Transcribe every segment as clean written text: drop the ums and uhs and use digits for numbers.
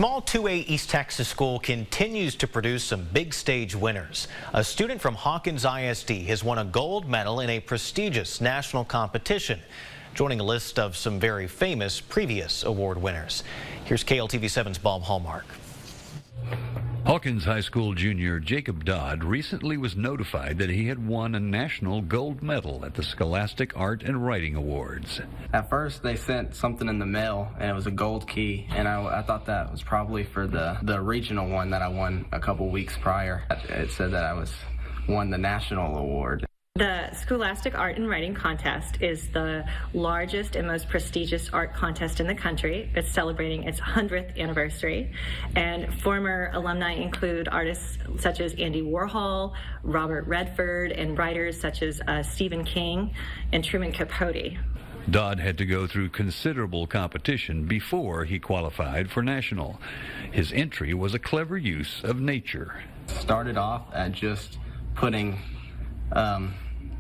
Small 2A East Texas school continues to produce some big stage winners. A student from Hawkins ISD has won a gold medal in a prestigious national competition, joining a list of some very famous previous award winners. Here's KLTV7's Bob Hallmark. Hawkins High School junior Jacob Dodd recently was notified that he had won a national gold medal at the Scholastic Art and Writing Awards. At first, they sent something in the mail, and it was a gold key, and I thought that was probably for the regional one that I won a couple weeks prior. It said that I won the national award. The Scholastic Art and Writing Contest is the largest and most prestigious art contest in the country. It's celebrating its 100th anniversary, and former alumni include artists such as Andy Warhol, Robert Redford, and writers such as Stephen King and Truman Capote. Dodd had to go through considerable competition before he qualified for national. His entry was a clever use of nature. Started off at just putting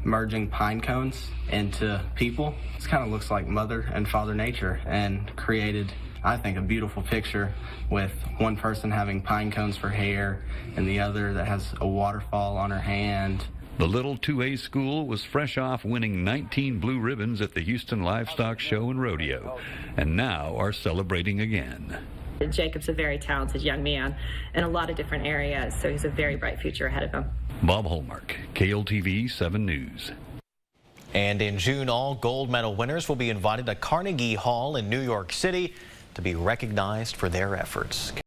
merging pine cones into people. This kind of looks like Mother and Father Nature, and created, I think, a beautiful picture with one person having pine cones for hair and the other that has a waterfall on her hand. The little 2A school was fresh off winning 19 blue ribbons at the Houston Livestock Show and Rodeo, and now are celebrating again. Jacob's a very talented young man in a lot of different areas, so he's a very bright future ahead of him. Bob Hallmark, KLTV 7 News. And in June, all gold medal winners will be invited to Carnegie Hall in New York City to be recognized for their efforts.